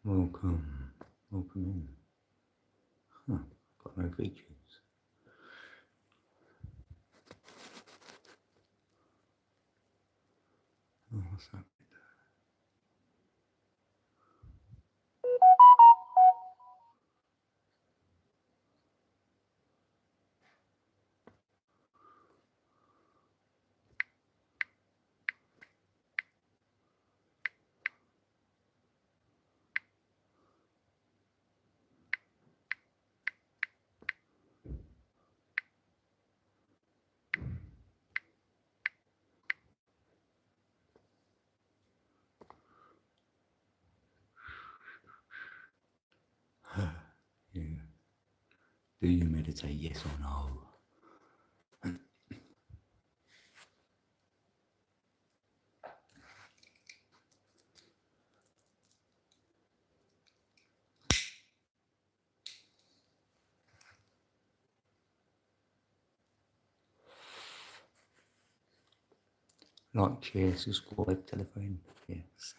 Welcome. Welcome in. Huh. Got no features. Oh, what's that? Yeah. Do you meditate, yes or no? Like, share, subscribe, telephone. Yes.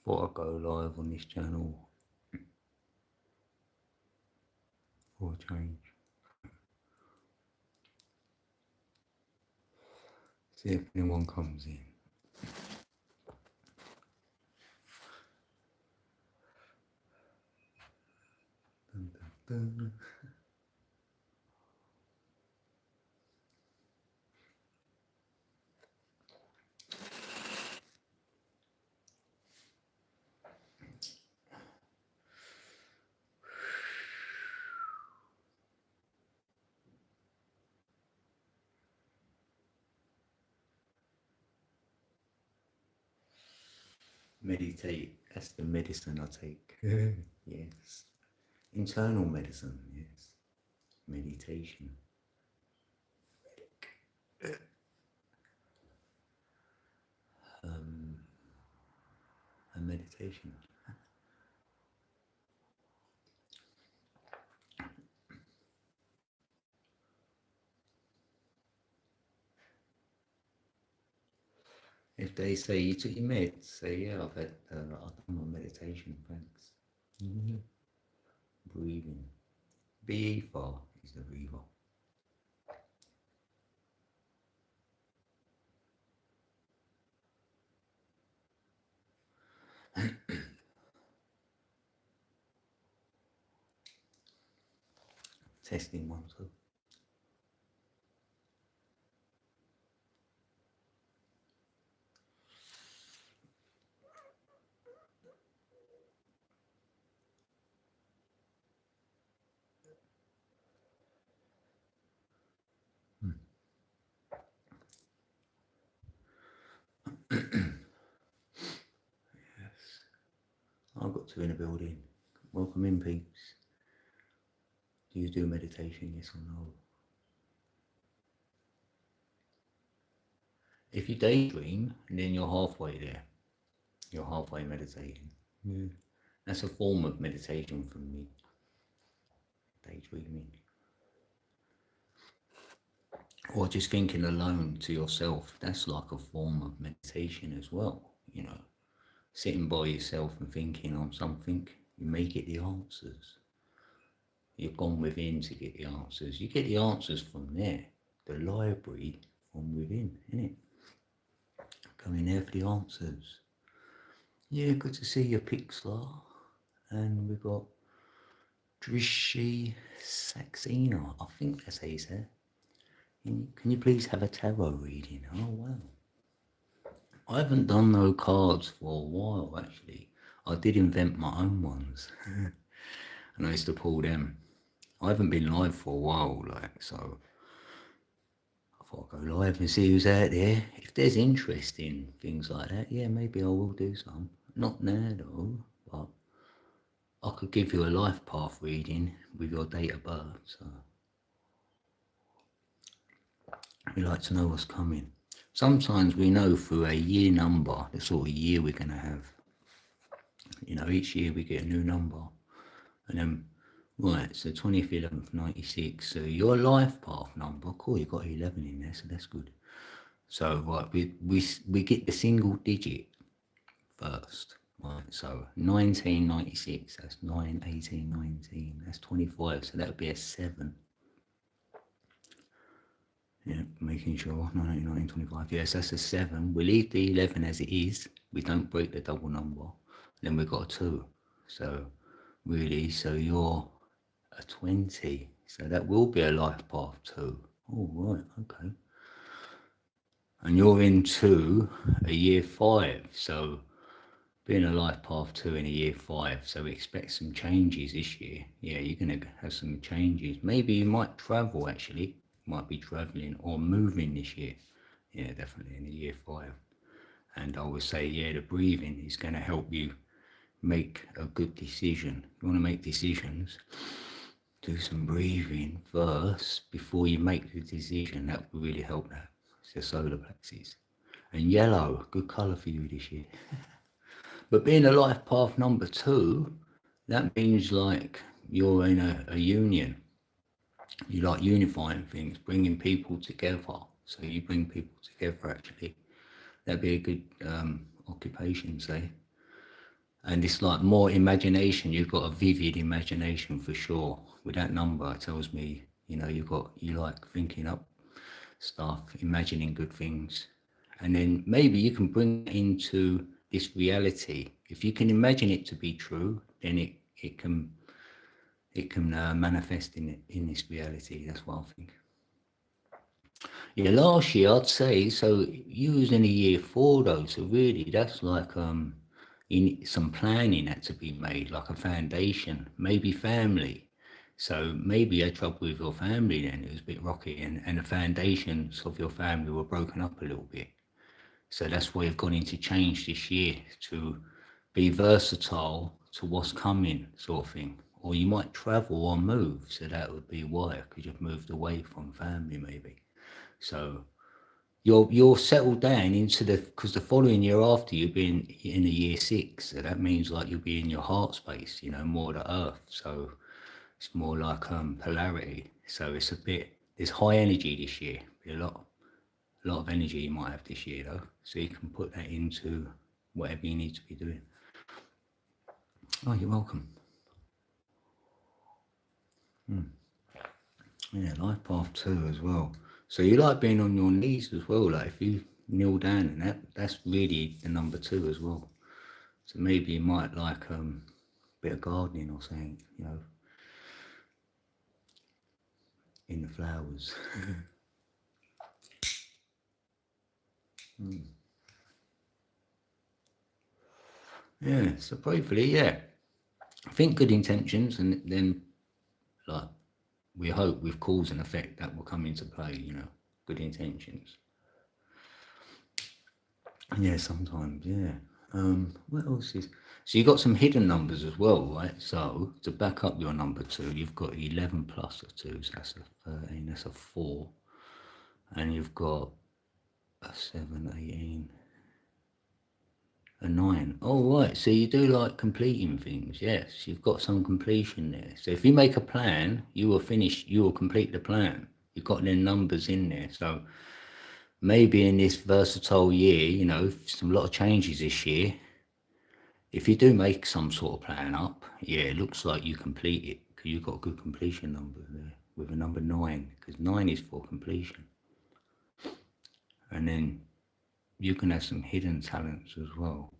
Thought I'd go live on this channel for a change. See if anyone comes in. Dun, dun, dun. Meditate. That's the medicine I take. Yes. Internal medicine. Yes. Meditation. And meditation. If they say you took your meds, say yeah, I've done my meditation, thanks. Mm-hmm. Breathing. Breather is the breather. Testing 1, 2. Yes. I've got 2 in the building. Welcome in, peeps. Do you do meditation, yes or no? If you daydream, then you're halfway there. You're halfway meditating. Yeah. That's a form of meditation for me. Daydreaming. Or just thinking alone to yourself. That's like a form of meditation as well, you know. Sitting by yourself and thinking on something, you may get the answers. You've gone within to get the answers. You get the answers from there, the library from within, innit? Going there for the answers. Yeah, good to see you, Pixlar. And we've got Drishy Saxena. I think that's how you say it. Can you please have a tarot reading? Oh, wow. I haven't done no cards for a while, actually. I did invent my own ones. And I used to pull them. I haven't been live for a while, so I thought I'd go live and see who's out there. If there's interest in things like that, yeah, maybe I will do some. Not now, though, but I could give you a life path reading with your date of birth, so we like to know what's coming. Sometimes we know through a year number the sort of year we're going to have. You know, each year we get a new number. And then, right, so 20th, 11th, 96. So your life path number, cool, you got 11 in there, so that's good. So, right, we get the single digit first, Right, so 1996, that's 9, 18, 19, that's 25, so that would be a 7. Yeah, making sure, 19, 19, 25, yes, that's a 7. We leave the 11 as it is, we don't break the double number, then we've got a 2. So, really, so you're a 20, so that will be a life path 2. Oh, right, okay. And you're into a year 5, so being a life path 2 in a year 5, so expect some changes this year. Yeah, you're going to have some changes. Maybe you might travel, actually. Might be traveling or moving this year. Yeah, definitely in a year 5. And I would say, yeah, the breathing is going to help you make a good decision. You want to make decisions, do some breathing first before you make the decision. That will really help that. It's the solar plexus. And yellow, good colour for you this year. But being a life path number 2, that means like you're in a union. You like unifying things, bringing people together. So you bring people together, actually. That'd be a good occupation, say. And it's like more imagination. You've got a vivid imagination for sure. With that number, it tells me, you know, you like thinking up stuff, imagining good things. And then maybe you can bring it into this reality. If you can imagine it to be true, then it can manifest in this reality. That's what I think. Yeah, last year I'd say so. You was in a year 4 though, so really that's like some planning had to be made, like a foundation, maybe family. So maybe you had trouble with your family then. It was a bit rocky, and the foundations of your family were broken up a little bit. So that's why you've gone into change this year to be versatile to what's coming, sort of thing. Or you might travel or move, so that would be why, because you've moved away from family maybe. So you're settled down into because the following year after you'll be in a year 6, so that means like you'll be in your heart space, you know, more to earth. So it's more like polarity. So it's a bit, there's high energy this year, be a lot of energy you might have this year though, so you can put that into whatever you need to be doing. Oh, you're welcome. Yeah, life path 2 as well. So you like being on your knees as well, like if you kneel down, and that's really the number 2 as well. So maybe you might like a bit of gardening or something, you know, in the flowers. Yeah, so briefly, yeah, think good intentions, and then like we hope with cause and effect that will come into play, you know, good intentions. Yeah, sometimes, yeah. What else is, so you got some hidden numbers as well, right? So to back up your number 2, you've got 11 plus a 2, so that's a 13, that's a 4. And you've got a 7, 18, a 9. Oh, right, so you do like completing things, yes. You've got some completion there. So if you make a plan, you will finish, you will complete the plan. You've got them numbers in there. So maybe in this versatile year, you know, some lot of changes this year. If you do make some sort of plan up, yeah, it looks like you complete it because you've got a good completion number there with a number 9, because 9 is for completion. And then you can have some hidden talents as well,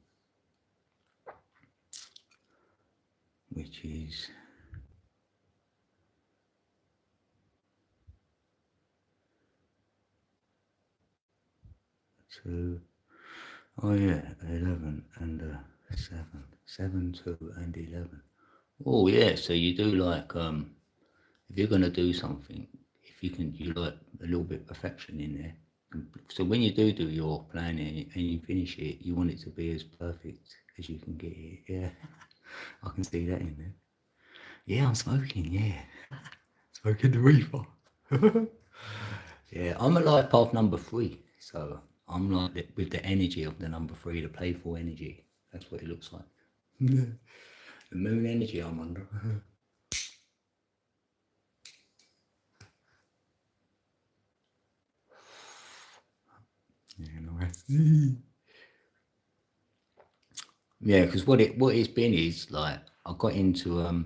which is two. Oh yeah, 11 and 7, 7, 2 and 11. Oh yeah, so you do like if you're gonna do something, if you can, you like a little bit of perfection in there. So when you do your planning and you finish it, you want it to be as perfect as you can get it. Yeah, I can see that in there. Yeah, I'm smoking. Yeah, smoking the reefer. Yeah, I'm a life path number 3, so I'm like with the energy of the number 3, the playful energy. That's what it looks like. The moon energy I'm under. Yeah, nice. Yeah, because what it's been is like I got into a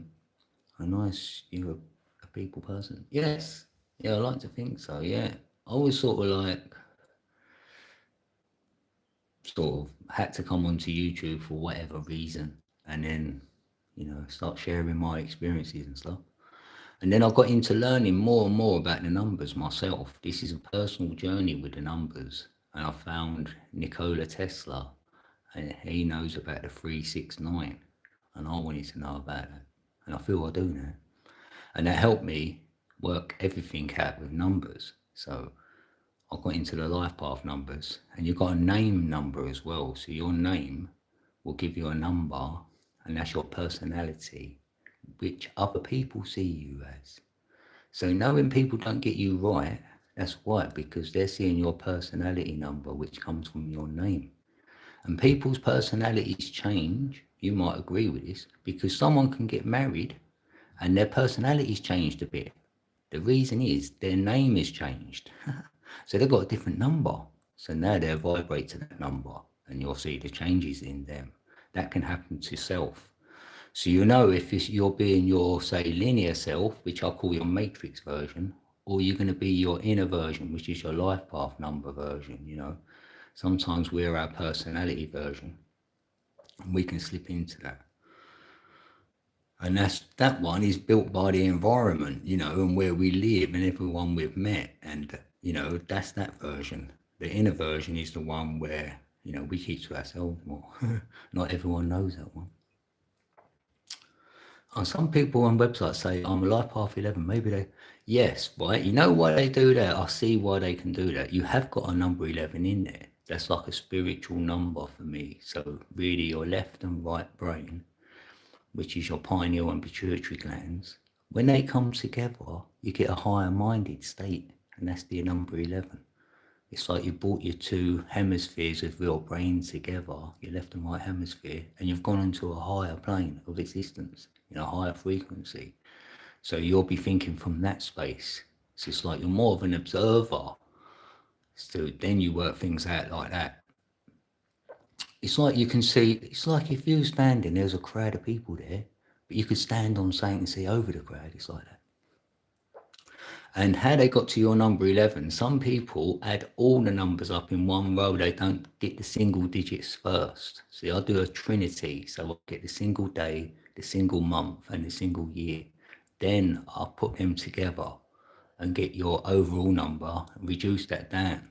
nice you're a people person. Yes, yeah, I like to think so. Yeah, I always sort of like sort of had to come onto YouTube for whatever reason, and then start sharing my experiences and stuff. And then I got into learning more and more about the numbers myself. This is a personal journey with the numbers, and I found Nikola Tesla, and he knows about the 369, and I wanted to know about it, and I feel I do now. And that helped me work everything out with numbers. So I got into the life path numbers, and you've got a name number as well. So your name will give you a number, and that's your personality, which other people see you as. So knowing people don't get you right, that's why, because they're seeing your personality number, which comes from your name. And people's personalities change. You might agree with this, because someone can get married and their personality's changed a bit. The reason is their name is changed. So they've got a different number. So now they vibrate to that number, and you'll see the changes in them. That can happen to self. So you know if you're being your, say, linear self, which I call your matrix version, or you're going to be your inner version, which is your life path number version. Sometimes we're our personality version, and we can slip into that. And that one is built by the environment, and where we live and everyone we've met. And that's that version. The inner version is the one where we keep to ourselves more. Not everyone knows that one. Some people on websites say, I'm a life path 11. Maybe yes, right? You know why they do that? I see why they can do that. You have got a number 11 in there. That's like a spiritual number for me. So really your left and right brain, which is your pineal and pituitary glands, when they come together, you get a higher minded state. And that's the number 11. It's like you brought your two hemispheres of your brain together, your left and right hemisphere, and you've gone into a higher plane of existence, a higher frequency. So you'll be thinking from that space. So it's like you're more of an observer. So then you work things out like that. It's like you can see, it's like if you were standing, there's a crowd of people there, but you could stand on something and see over the crowd. It's like that. And how they got to your number 11, some people add all the numbers up in one row. They don't get the single digits first. See, I do a trinity. So I get the single day, the single month, and the single year. Then I put them together and get your overall number and reduce that down.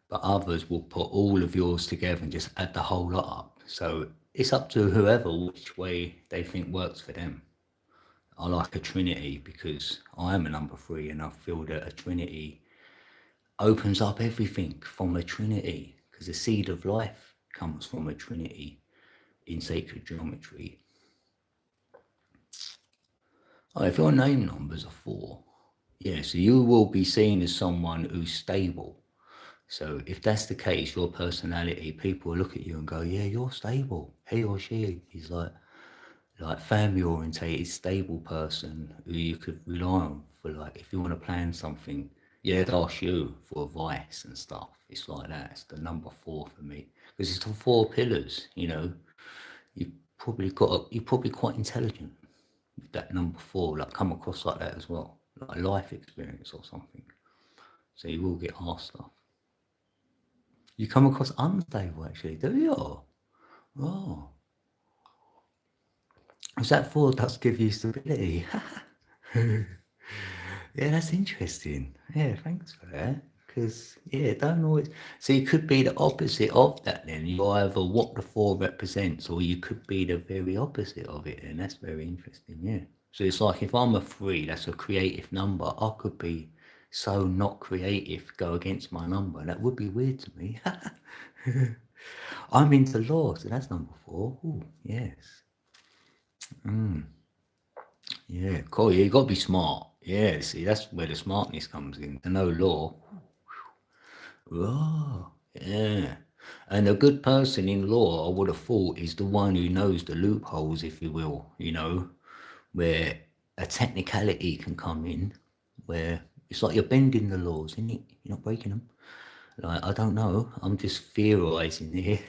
But others will put all of yours together and just add the whole lot up. So it's up to whoever which way they think works for them. I like a trinity because I am a number 3, and I feel that a trinity opens up everything from a trinity, because the seed of life comes from a trinity in sacred geometry. If your name numbers are 4, so you will be seen as someone who's stable. So if that's the case, your personality, people will look at you and go, yeah, you're stable. He or she is like family orientated, stable person who you could rely on for, like, if you want to plan something, they'd ask you for advice and stuff. It's like that. It's the number 4 for me, because it's the 4 pillars. You're probably quite intelligent with that number 4, like come across like that as well, like a life experience or something. So you will get asked stuff. You come across unstable, actually, do you? Oh. Is that 4 does give you stability? Yeah, that's interesting. Yeah, thanks for that. Because, don't always. So you could be the opposite of that then. You're either what the 4 represents, or you could be the very opposite of it. And that's very interesting, yeah. So it's like if I'm a 3, that's a creative number. I could be so not creative, go against my number. That would be weird to me. I'm into law, so that's number 4. Ooh, yes. Yeah, cool. Yeah, you got to be smart. Yeah, see, that's where the smartness comes in. To know law. Oh, yeah. And a good person in law, I would have thought, is the one who knows the loopholes, if you will, where a technicality can come in, where it's like you're bending the laws, isn't it? You're not breaking them. Like, I don't know. I'm just theorizing here.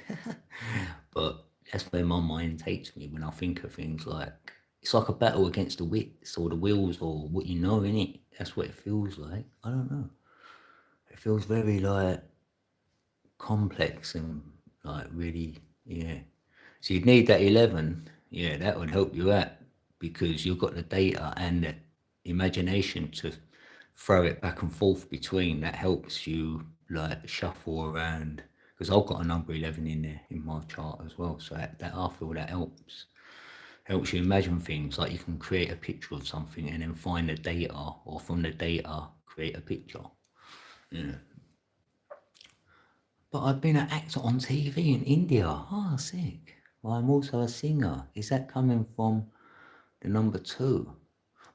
But that's where my mind takes me when I think of things like it's like a battle against the wits or the wills or what you know, innit? That's what it feels like. I don't know. It feels very like complex and like really, yeah. So you'd need that 11, yeah, that would help you out because you've got the data and the imagination to throw it back and forth between. That helps you like shuffle around because I've got a number 11 in there in my chart as well. So that I feel that helps you imagine things like you can create a picture of something and then find the data or from the data create a picture. Yeah. But I've been an actor on TV in India. Oh, sick. Well, I'm also a singer. Is that coming from the number 2?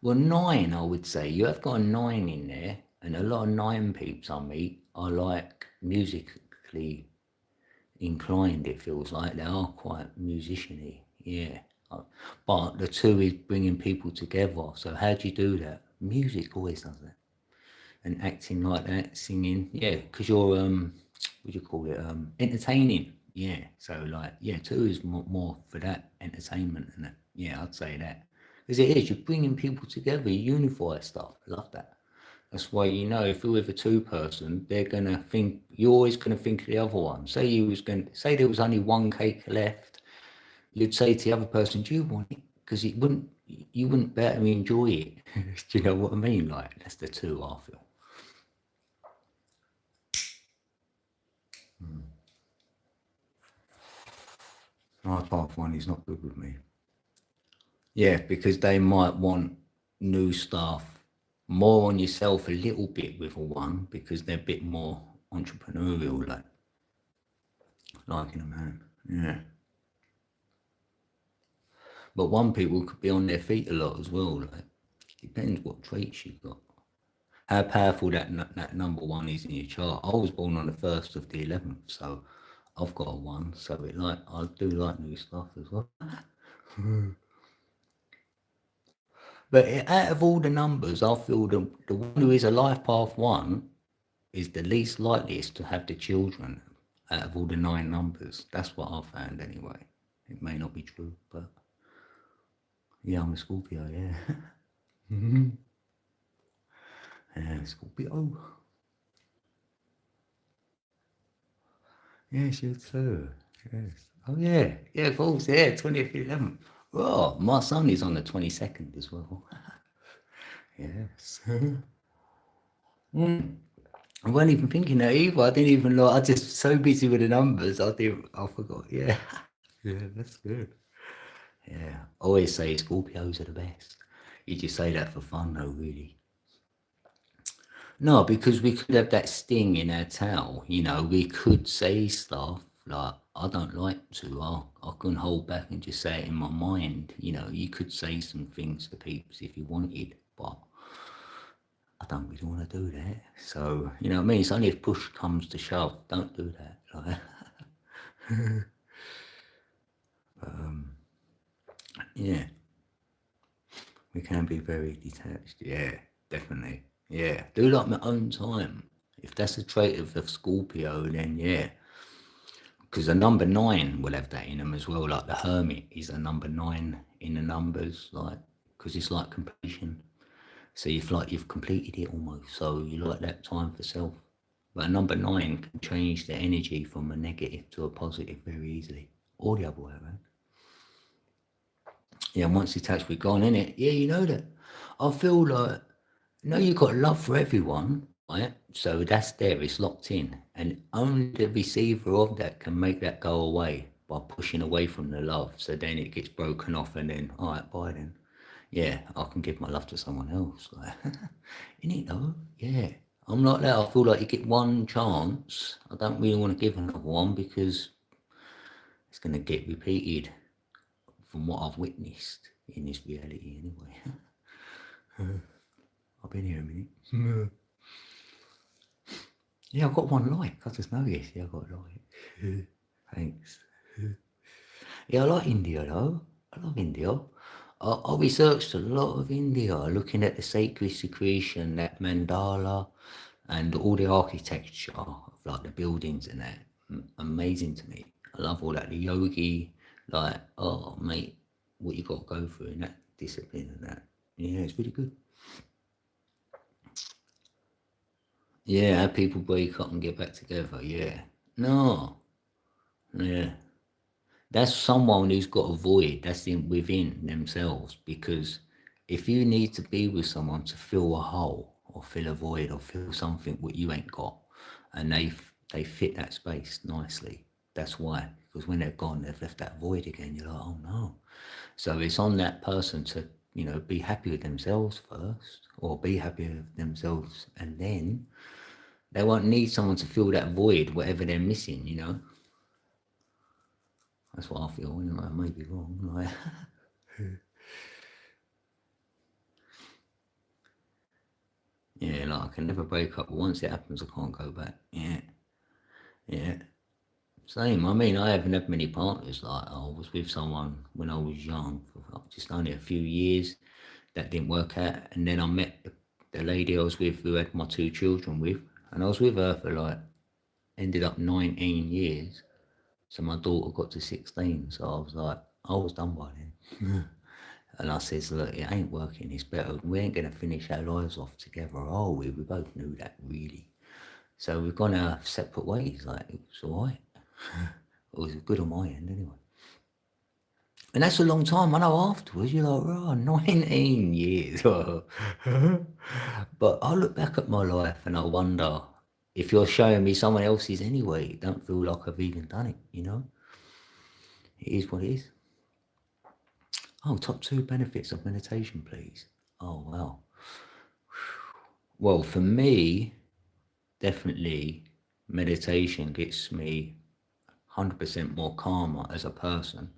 Well, 9, I would say. You have got a 9 in there, and a lot of 9 peeps I meet are like musically inclined, it feels like. They are quite musician-y, yeah. But the 2 is bringing people together. So how do you do that? Music always does that. And acting like that, singing, yeah, because you're what do you call it? Entertaining, yeah. So like, yeah, 2 is more for that entertainment and that. Yeah, I'd say that because it is. You're bringing people together, you unify stuff. I love that. That's why if you're with a 2 person, they're gonna think you're always gonna think of the other one. Say there was only one cake left, you'd say to the other person, "Do you want it?" Because you wouldn't better enjoy it. Do you know what I mean? Like that's the 2 I feel. My path 1 is not good with me. Yeah, because they might want new stuff, more on yourself a little bit with a 1 because they're a bit more entrepreneurial, like in a man. Yeah. But 1 people could be on their feet a lot as well. Like depends what traits you've got. How powerful that number 1 is in your chart. I was born on the 1st of the 11th, so I've got a 1. So I do like new stuff as well. But out of all the numbers, I feel the one who is a life path 1 is the least likeliest to have the children out of all the 9 numbers. That's what I've found anyway. It may not be true, but yeah, I'm a Scorpio, yeah. Yeah, Scorpio. Yes, you too. Yes. Oh yeah, yeah, of course, yeah, 20th, 11th. Oh, my son is on the 22nd as well. Yes. I wasn't even thinking that either. I didn't even know. I just so busy with the numbers. I forgot. Yeah. Yeah, that's good. Yeah. I always say Scorpios are the best. You just say that for fun though, really. No, because we could have that sting in our tail. We could say stuff like, I don't like to. I can hold back and just say it in my mind. You could say some things to people if you wanted, but I don't really want to do that. So, you know what I mean? It's only if push comes to shove. Don't do that. Like, yeah, we can be very detached. Yeah, definitely. Yeah, do like my own time. If that's a trait of the Scorpio, then yeah. Because a number 9 will have that in them as well. Like the Hermit is a number 9 in the numbers, like because it's like completion. So you feel like you've completed it almost. So you like that time for self. But a number 9 can change the energy from a negative to a positive very easily. Or the other way around. Yeah, once detached, we're gone, innit? Yeah, you know that. I feel like, you've got love for everyone, right? So that's there, it's locked in. And only the receiver of that can make that go away by pushing away from the love. So then it gets broken off and then, all right, bye then. Yeah, I can give my love to someone else. Like, innit though? Yeah. I'm like that. I feel like you get one chance. I don't really want to give another one because it's going to get repeated from what I've witnessed in this reality anyway. I've been here a minute. Yeah, I've got one like. I just noticed. Yeah, I've got a like. Thanks. Yeah, I like India though. I love India. I researched a lot of India, looking at the sacred secretion, that mandala, and all the architecture of like the buildings and that. Amazing to me. I love all that. The yogi like, oh mate, what you got to go through in that discipline and that. Yeah, it's really good. Yeah, how people break up and get back together. Yeah. No. Yeah. That's someone who's got a void that's in within themselves. Because if you need to be with someone to fill a hole or fill a void or fill something what you ain't got, and they fit that space nicely. That's why. Because when they're gone, they've left that void again. You're like, oh no. So it's on that person to, be happy with themselves first, or be happy with themselves, and then they won't need someone to fill that void, whatever they're missing. That's what I feel. I may be wrong. Like, yeah, like I can never break up. But once it happens, I can't go back. Yeah, yeah. Same. I mean, I haven't had many partners. Like I was with someone when I was young for just only a few years. That didn't work out, and then I met the lady I was with, who had my two children with, and I was with her for like ended up 19 years. So my daughter got to 16. So I was like, I was done by then. And I says, look, it ain't working. It's better. We ain't going to finish our lives off together, are we? We both knew that, really. So we've gone our separate ways. Like, it was all right. It was good on my end, anyway. And that's a long time. I know afterwards, you're like, oh, 19 years. But I look back at my life and I wonder if you're showing me someone else's anyway, it don't feel like I've even done it. It is what it is. Oh, top 2 benefits of meditation, please. Oh, wow. Well, for me, definitely meditation gets me 100% more calmer as a person,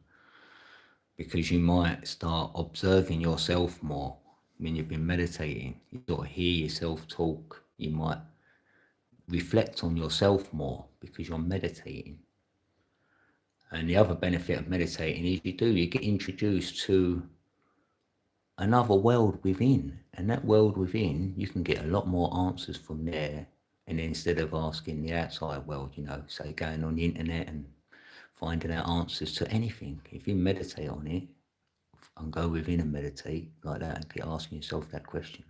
because you might start observing yourself more when you've been meditating. You sort of hear yourself talk. You might reflect on yourself more because you're meditating. And the other benefit of meditating is you get introduced to another world within, and that world within, you can get a lot more answers from there. And instead of asking the outside world, say going on the internet and finding out answers to anything, if you meditate on it and go within and meditate like that and keep asking yourself that question,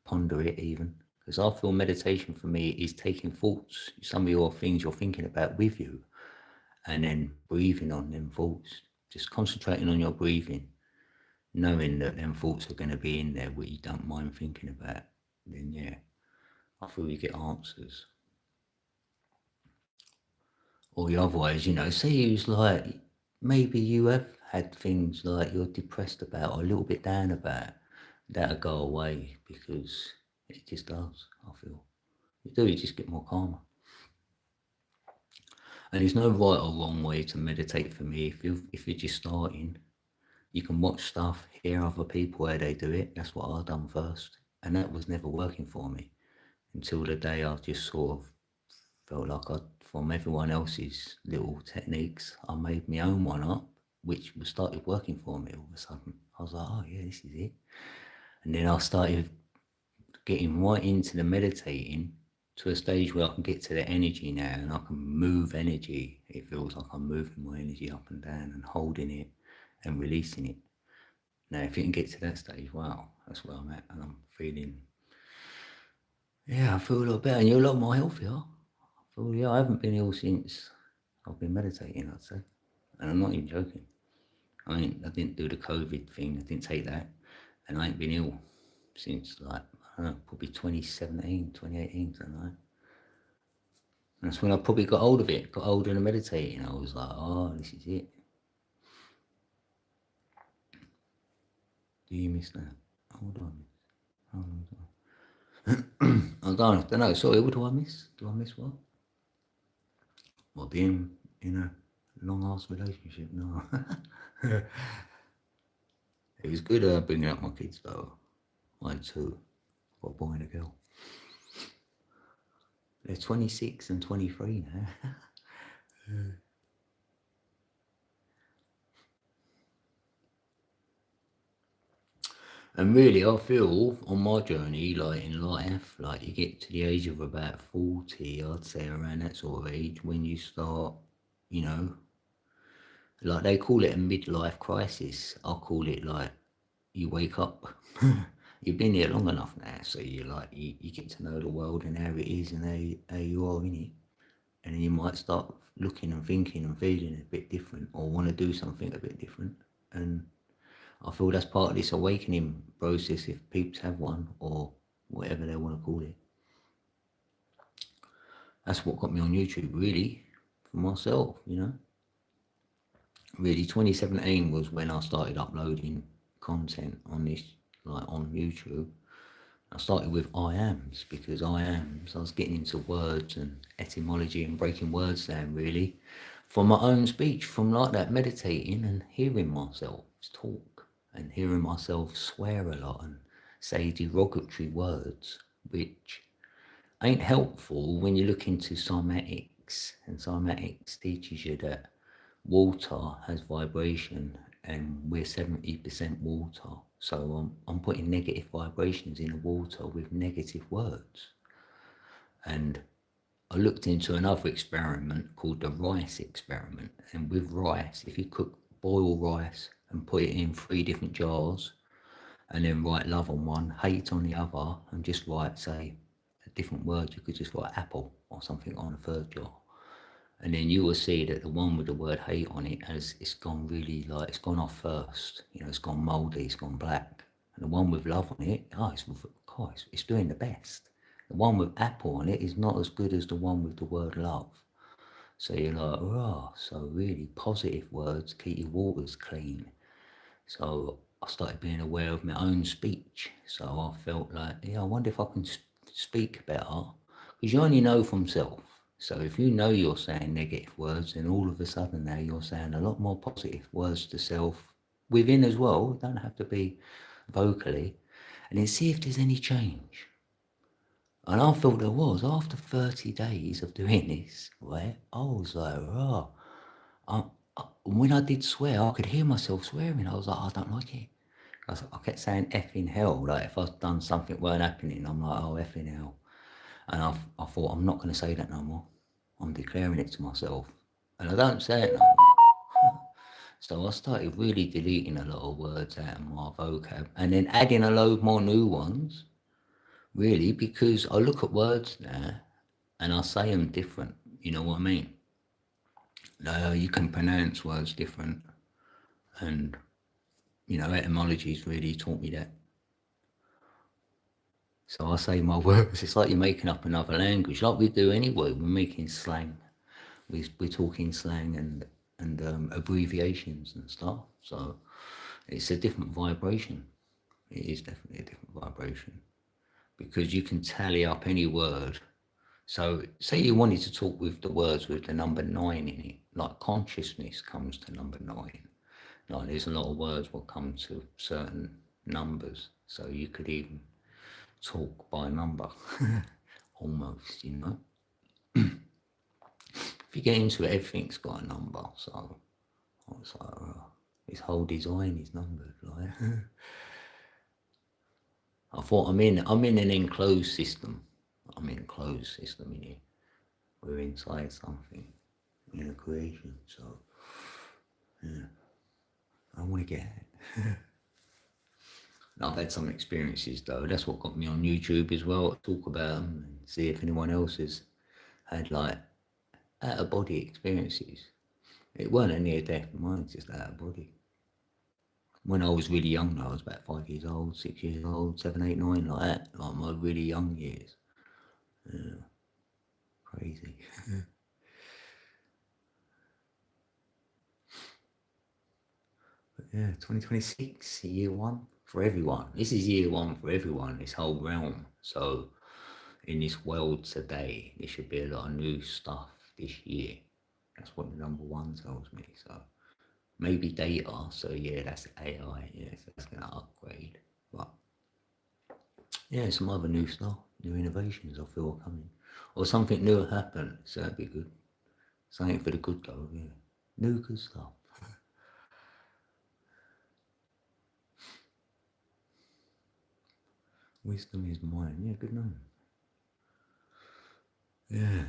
ponder it even. Because I feel meditation for me is taking thoughts, some of your things you're thinking about with you, and then breathing on them thoughts, just concentrating on your breathing, knowing that them thoughts are going to be in there what you don't mind thinking about. Then yeah, I feel you get answers. Or the other ways, say you was like, maybe you have had things like you're depressed about or a little bit down about, that'll go away, because it just does, I feel. You just get more calmer. And there's no right or wrong way to meditate for me. If you're just starting, you can watch stuff, hear other people how they do it. That's what I done first. And that was never working for me until the day I just sort of felt like from everyone else's little techniques, I made my own one up, which started working for me all of a sudden. I was like, oh yeah, this is it. And then I started getting right into the meditating to a stage where I can get to the energy now, and I can move energy. It feels like I'm moving my energy up and down and holding it and releasing it. Now, if you can get to that stage, wow, that's where I'm at, and I'm feeling, yeah, I feel a lot better, and you're a lot more healthier. Yeah, I haven't been ill since I've been meditating, I'd say. And I'm not even joking. I didn't do the COVID thing, I didn't take that. And I ain't been ill since like, I don't know, probably 2017, 2018, something like that. And that's when I probably got hold of it, got hold of the meditating. I was like, oh, this is it. Do you miss that? Hold on. I don't know. Sorry, what do I miss? Do I miss what? Well, being in a long ass relationship, no. It was good bringing up my kids though. I had two, got a boy and a girl. They're 26 and 23 now. And really, I feel on my journey, like in life, like you get to the age of about 40, I'd say around that sort of age, when you start, you know, Like they call it a midlife crisis. I call it like you wake up. You've been here long enough now, so you get to know the world and how it is and how you are in it. And then you might start looking and thinking and feeling a bit different or want to do something a bit different. And I feel that's part of this awakening process if peeps have one or whatever they want to call it. That's what got me on YouTube, really, for myself, you know. Really, 2017 was when I started uploading content on this, like on YouTube. I started with I ams because I was getting into words and etymology and breaking words down, really, from my own speech, from like that meditating and hearing myself talk and hearing myself swear a lot and say derogatory words, which ain't helpful when you look into cymatics, and cymatics teaches you that water has vibration and we're 70% water. So I'm putting negative vibrations in the water with negative words. And I looked into another experiment called the rice experiment. And with rice, if you boil rice and put it in 3 different jars and then write love on one, hate on the other, and just write, say, a different word, you could just write apple or something on the 3rd jar. And then you will see that the one with the word hate on it it's gone really, like, it's gone off first. You know, it's gone mouldy, it's gone black. And the one with love on it, it's doing the best. The one with apple on it is not as good as the one with the word love. So you're like, oh, so really positive words keep your waters clean. So I started being aware of my own speech. So I felt like, yeah, I wonder if I can speak better. Because you only know from self. So if you know you're saying negative words, then all of a sudden now you're saying a lot more positive words to self within as well. It don't have to be vocally. And then see if there's any change. And I felt there was. After 30 days of doing this, right, I was like, oh, when I did swear, I could hear myself swearing. I was like, I don't like it. I kept saying effing hell. Like if I've done something weren't happening, I'm like, oh, effing hell. And I thought, I'm not going to say that no more. I'm declaring it to myself. And I don't say it no more. So I started really deleting a lot of words out of my vocab and then adding a load more new ones, really, because I look at words now and I say them different. You know what I mean? You can pronounce words different. And, you know, etymology's really taught me that. So I say my words, it's like you're making up another language, like we do anyway. We're making slang. We're talking slang and abbreviations and stuff. So it's a different vibration. It is definitely a different vibration because you can tally up any word. So say you wanted to talk with the words with the number 9 in it, like consciousness comes to number 9. Like there's a lot of words will come to certain numbers. So you could even talk by number, almost, you know. If you get into it, everything's got a number. So I was like, his whole design is numbered, like. I thought I'm in an enclosed system. I'm in a closed system in here. We're inside something in a creation. So yeah, I want to get out. I've had some experiences though. That's what got me on YouTube as well. Talk about them and see if anyone else has had like out of body experiences. It weren't a near death, mine's just out of body. When I was really young, I was about 5 years old, 6 years old, 7, 8, 9, like that, like my really young years. Yeah, crazy. But yeah, 2026, year 1 for everyone. This is year 1 for everyone, this whole realm. So in this world today, there should be a lot of new stuff this year. That's what the number 1 tells me. So maybe data. So yeah, that's AI. Yeah, so that's gonna upgrade. But yeah, some other new stuff, new innovations I feel are coming. Or something new will happen, so that'd be good. Something for the good though, yeah. New good stuff. Wisdom is mine. Yeah, good name. Yeah.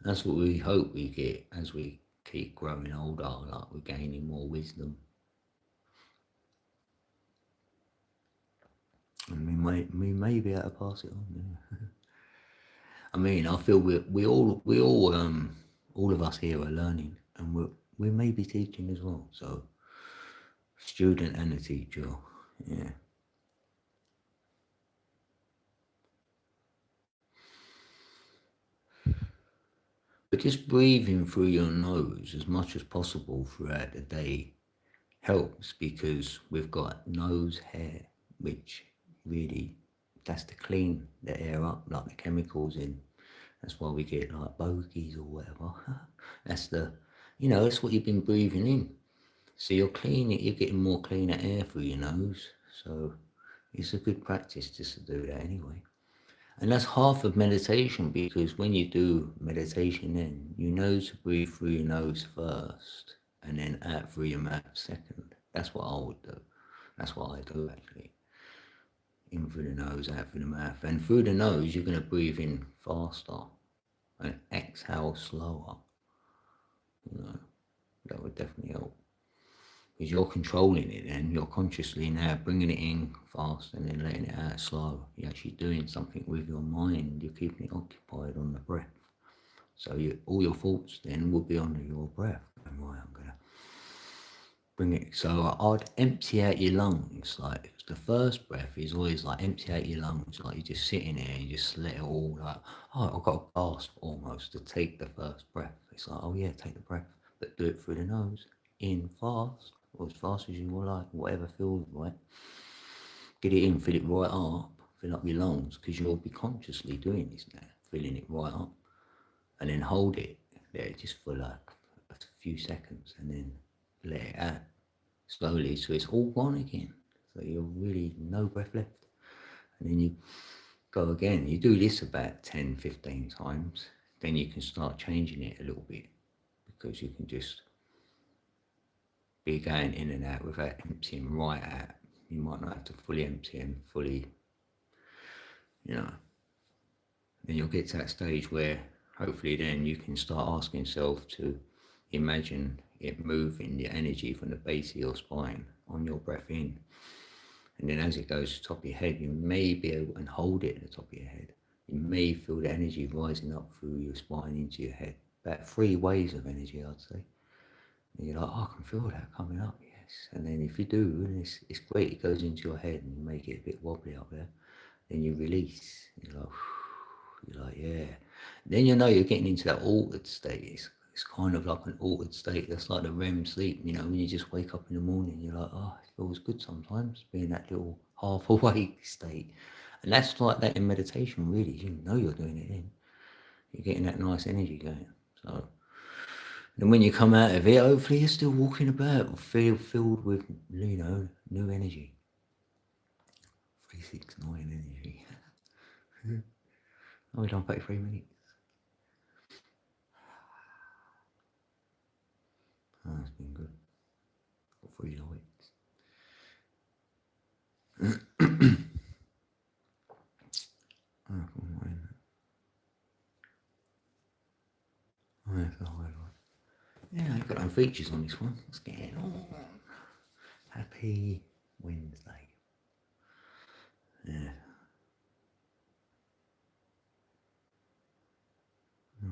That's what we hope we get as we keep growing older, like we're gaining more wisdom. And we may be able to pass it on. Yeah. I mean, I feel all of us here are learning, and we may be teaching as well. So, student and a teacher, yeah. But just breathing through your nose as much as possible throughout the day helps, because we've got nose hair, which really, that's to clean the air up, like the chemicals in. That's why we get like bogies or whatever. That's that's what you've been breathing in. So you're getting more cleaner air through your nose. So it's a good practice just to do that anyway. And that's half of meditation, because when you do meditation, then you know to breathe through your nose first and then out through your mouth second. That's what I would do. That's what I do actually. In through the nose, out through the mouth. And through the nose, you're going to breathe in faster and exhale slower. That would definitely help. Because you're controlling it then, you're consciously now bringing it in fast and then letting it out slow. You're actually doing something with your mind, you're keeping it occupied on the breath. So all your thoughts then will be on your breath. And right, I'm going to bring it. So I'd empty out your lungs. Like the first breath is always like empty out your lungs. Like you're just sitting there and you just let it all like, oh, I've got a gasp almost to take the first breath. It's like, oh yeah, take the breath, but do it through the nose. In fast, or as fast as you like, whatever feels right. Get it in, fill it right up, fill up your lungs, because you'll be consciously doing this now, filling it right up. And then hold it there just for like a few seconds and then let it out slowly so it's all gone again. So you're really no breath left. And then you go again. You do this about 10, 15 times. Then you can start changing it a little bit, because you can just be going in and out without emptying right out. You might not have to fully empty and fully, then you'll get to that stage where hopefully then you can start asking yourself to imagine it moving the energy from the base of your spine on your breath in. And then as it goes to the top of your head, you may be able to hold it at the top of your head. You may feel the energy rising up through your spine into your head. About 3 waves of energy, I'd say. And you're like, oh, I can feel that coming up, yes. And then if you do, and it's great, it goes into your head and you make it a bit wobbly up there. Then you release. You're like, yeah. Then you know you're getting into that altered state. It's kind of like an altered state. That's like the REM sleep, when you just wake up in the morning, you're like, oh, it feels good sometimes, being that little half awake state. And that's like that in meditation, really. You know you're doing it in. You're getting that nice energy going. So then when you come out of it, hopefully you're still walking about, filled with, new energy. 369 energy. Oh, we're done 33 minutes. Oh, it's been good. Got 3 weeks. Oh, that's the highlight. Yeah, I've got no features on this one. What's going on? Happy Wednesday. Yeah.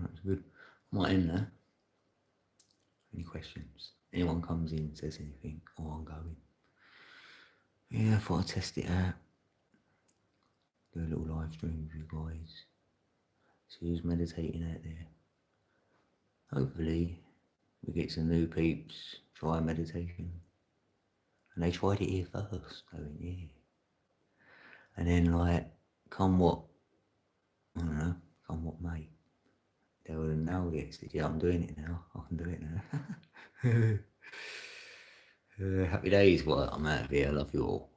That's good. Might end there. Any questions? Anyone comes in, says anything, or I'm going. Yeah, I thought I'd test it out. Do a little live stream with you guys. See who's meditating out there. Hopefully we get some new peeps try meditation. And they tried it here first, going, yeah. And then come what may. They would have nailed it. Said, yeah, I'm doing it now. I can do it now. Happy days. Well, I'm out of here. I love you all.